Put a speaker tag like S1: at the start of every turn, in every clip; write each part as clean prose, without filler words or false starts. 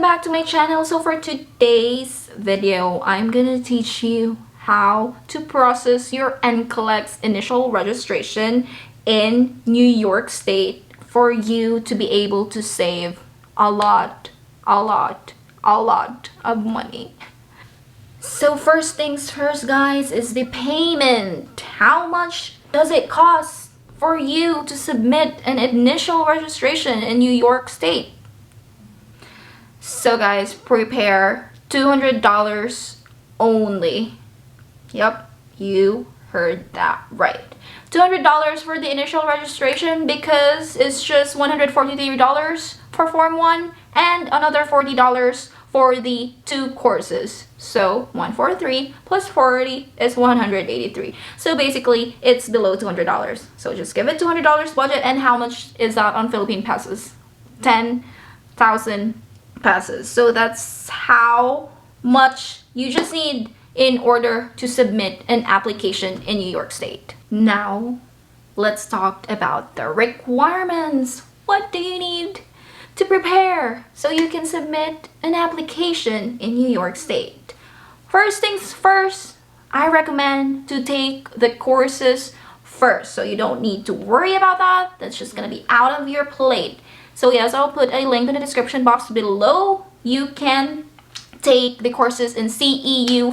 S1: back to my channel. So for today's video, I'm gonna teach you how to process your NCLEX initial registration in New York State for you to be able to save a lot of money. So first things first, guys, is the payment. How much does it cost for you to submit an initial registration in New York State? So guys, prepare $200 only. Yep, you heard that right. $200 for the initial registration because it's just $143 for Form 1 and another $40 for the 2 courses. So 143 plus 40 is 183. So basically it's below $200. So just give it $200 budget. And how much is that on Philippine pesos? 10,000 pesos. So that's how much you just need in order to submit an application in New York State. Now, let's talk about the requirements. What do you need to prepare so you can submit an application in New York State? First things first, I recommend to take the courses first. So you don't need to worry about that. That's just gonna be out of your plate. So yes, I'll put a link in the description box below. You can take the courses in ceufast.com.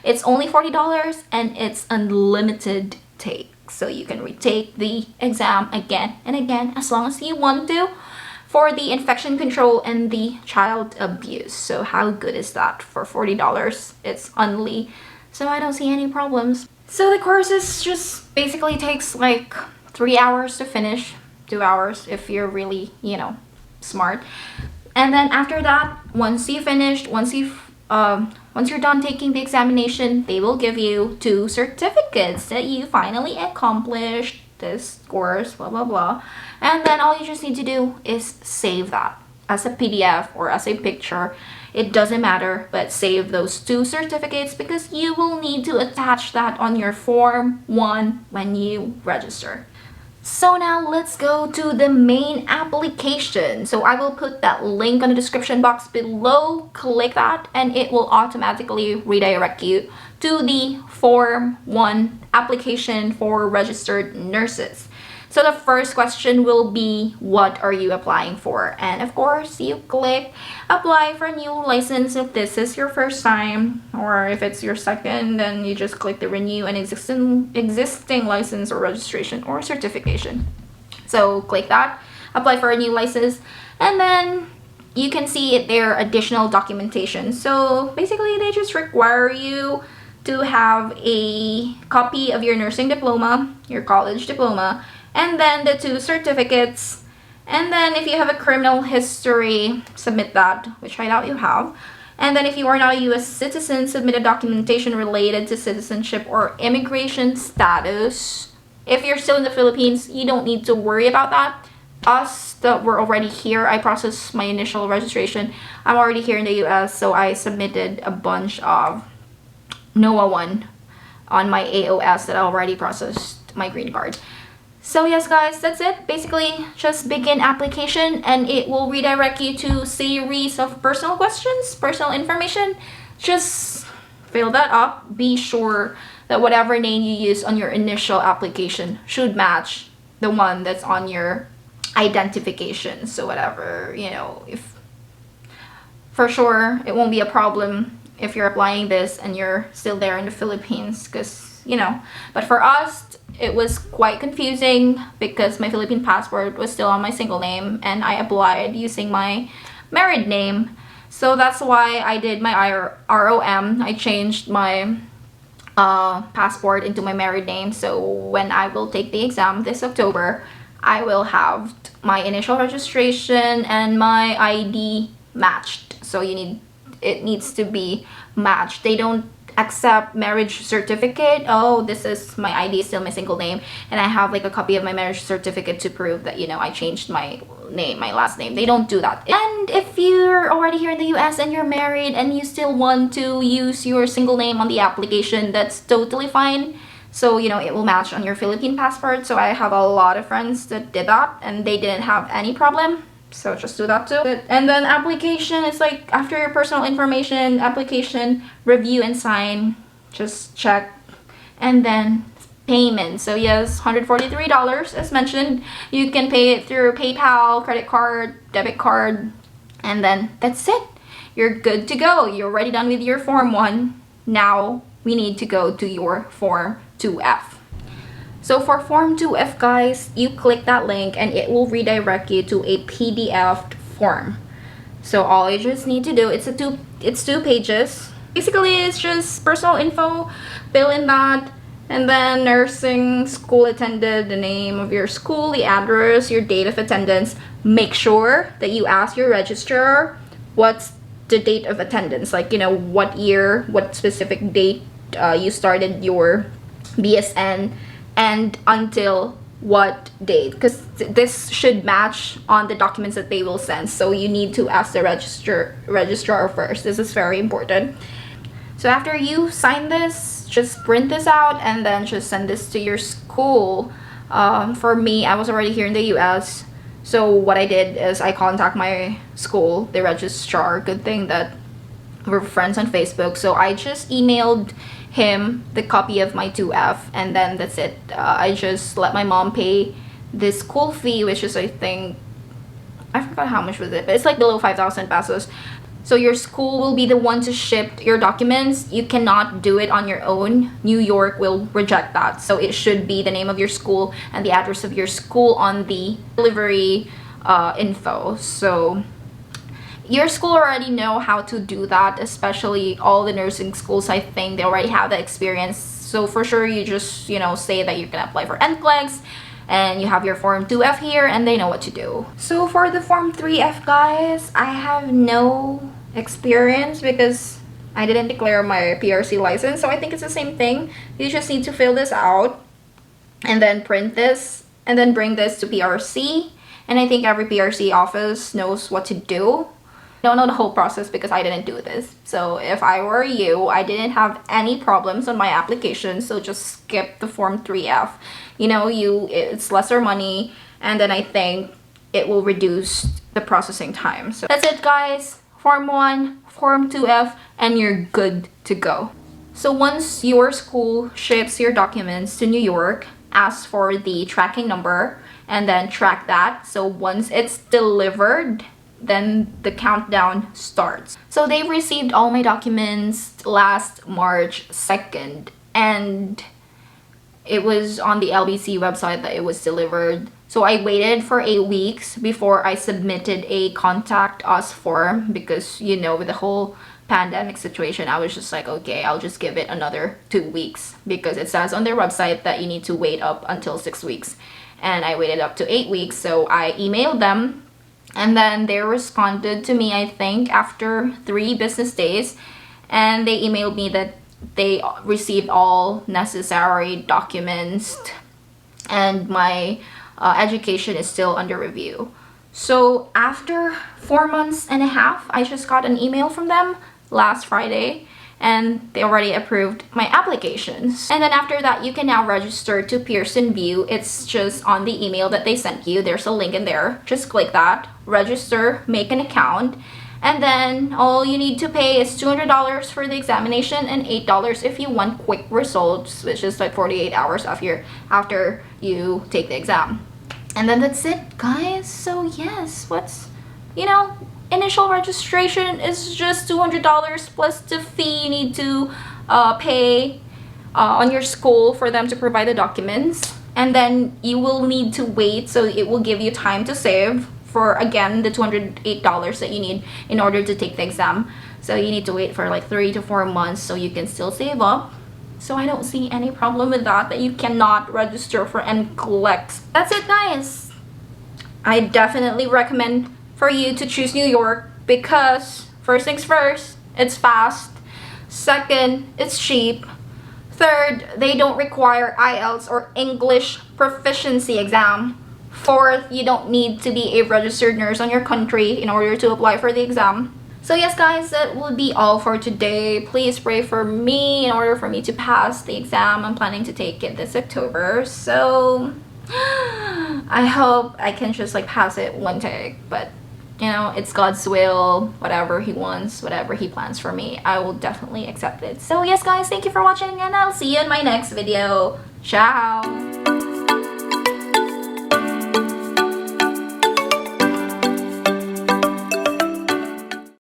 S1: It's only $40 and it's unlimited take. So you can retake the exam again and again as long as you want to for the infection control and the child abuse. So how good is that? For $40, it's only. So I don't see any problems. So the courses just basically takes like 3 hours to finish. 2 hours if you're really, smart. And then after that, once you're done taking the examination, they will give you 2 certificates that you finally accomplished this course, blah blah blah. And then all you just need to do is save that as a PDF or as a picture. It doesn't matter, but save those 2 certificates because you will need to attach that on your Form 1 when you register. So now let's go to the main application. So I will put that link on the description box below. Click that and it will automatically redirect you to the Form 1 application for registered nurses. So the first question will be, what are you applying for? And of course, you click apply for a new license if this is your first time, or if it's your second, then you just click the renew an existing license or registration or certification. So click that, apply for a new license, and then you can see there additional documentation. So basically they just require you to have a copy of your nursing diploma, your college diploma, and then the 2 certificates. And then if you have a criminal history, submit that, which I doubt you have. And then if you are not a US citizen, submit a documentation related to citizenship or immigration status. If you're still in the Philippines, you don't need to worry about that. Us that were already here, I processed my initial registration. I'm already here in the US, so I submitted a bunch of NOAA 1 on my AOS that I already processed my green card. So yes guys, that's it. Basically, just begin application and it will redirect you to series of personal questions, personal information. Just fill that up. Be sure that whatever name you use on your initial application should match the one that's on your identification. So whatever, if for sure it won't be a problem if you're applying this and you're still there in the Philippines, because but for us it was quite confusing because my Philippine passport was still on my single name and I applied using my married name. So that's why I did my ROM. I changed my passport into my married name. So when I will take the exam this October, I will have my initial registration and my ID matched. So it needs to be matched. They don't accept marriage certificate. Oh, this is my ID, still my single name, and I have like a copy of my marriage certificate to prove that I changed my name, my last name. They don't do that. And if you're already here in the US and you're married and you still want to use your single name on the application, that's totally fine. So it will match on your Philippine passport. So I have a lot of friends that did that and they didn't have any problem. So just do that too. And then application is like after your personal information, application, review and sign, just check. And then payment. So yes, $143 as mentioned. You can pay it through PayPal, credit card, debit card, and then that's it. You're good to go. You're already done with your Form 1. Now we need to go to your Form 2F. So for Form 2F, guys, you click that link and it will redirect you to a PDF form. So all you just need to do, it's two pages. Basically, it's just personal info, fill in that, and then nursing, school attended, the name of your school, the address, your date of attendance. Make sure that you ask your registrar what's the date of attendance, like, you know, what year, what specific date you started your BSN, and until what date, because this should match on the documents that they will send. So you need to ask the registrar first. This is very important. So after you sign this, just print this out and then just send this to your school. For me, I was already here in the US, so what I did is I contact my school, the registrar. Good thing that we're friends on Facebook. So I just emailed him the copy of my 2F, and then that's it. I just let my mom pay the school fee, which is, I think, I forgot how much was it, but it's like below 5,000 pesos. So your school will be the one to ship your documents. You cannot do it on your own. New York will reject that. So it should be the name of your school and the address of your school on the delivery info. So your school already know how to do that, especially all the nursing schools. I think they already have that experience. So for sure, you just, you know, say that you can apply for NCLEX and you have your Form 2F here and they know what to do. So for the Form 3F, guys, I have no experience because I didn't declare my PRC license. So I think it's the same thing. You just need to fill this out and then print this and then bring this to PRC. And I think every PRC office knows what to do. I don't know the whole process because I didn't do this. So if I were you, I didn't have any problems on my application, so just skip the Form 3F. You know, it's lesser money, and then I think it will reduce the processing time. So that's it, guys. Form 1, Form 2F, and you're good to go. So once your school ships your documents to New York, ask for the tracking number and then track that. So once it's delivered, then the countdown starts. So they received all my documents last March 2nd, and it was on the LBC website that it was delivered. So I waited for 8 weeks before I submitted a contact us form because, you know, with the whole pandemic situation, I was just like, okay, I'll just give it another 2 weeks because it says on their website that you need to wait up until 6 weeks. And I waited up to 8 weeks, so I emailed them. And then they responded to me, I think, after 3 business days. And they emailed me that they received all necessary documents and my education is still under review. So after 4 months and a half, I just got an email from them last Friday. And they already approved my applications. And then after that, you can now register to Pearson VUE. It's just on the email that they sent you. There's a link in there. Just click that, register, make an account. And then all you need to pay is $200 for the examination and $8 if you want quick results, which is like 48 hours after you take the exam. And then that's it, guys. So yes, initial registration is just $200 plus the fee you need to pay on your school for them to provide the documents. And then you will need to wait, so it will give you time to save for, again, the $208 that you need in order to take the exam. So you need to wait for like 3 to 4 months so you can still save up. So I don't see any problem with that you cannot register for NCLEX. That's it, guys. I definitely recommend for you to choose New York because first things first, it's fast. Second, it's cheap. Third, they don't require IELTS or English proficiency exam. Fourth, you don't need to be a registered nurse on your country in order to apply for the exam. So yes, guys, that will be all for today. Please pray for me in order for me to pass the exam. I'm planning to take it this October. So I hope I can just like pass it one take, but you know, it's God's will. Whatever he wants, whatever he plans for me, I will definitely accept it. So yes guys, thank you for watching, and I'll see you in my next video. Ciao!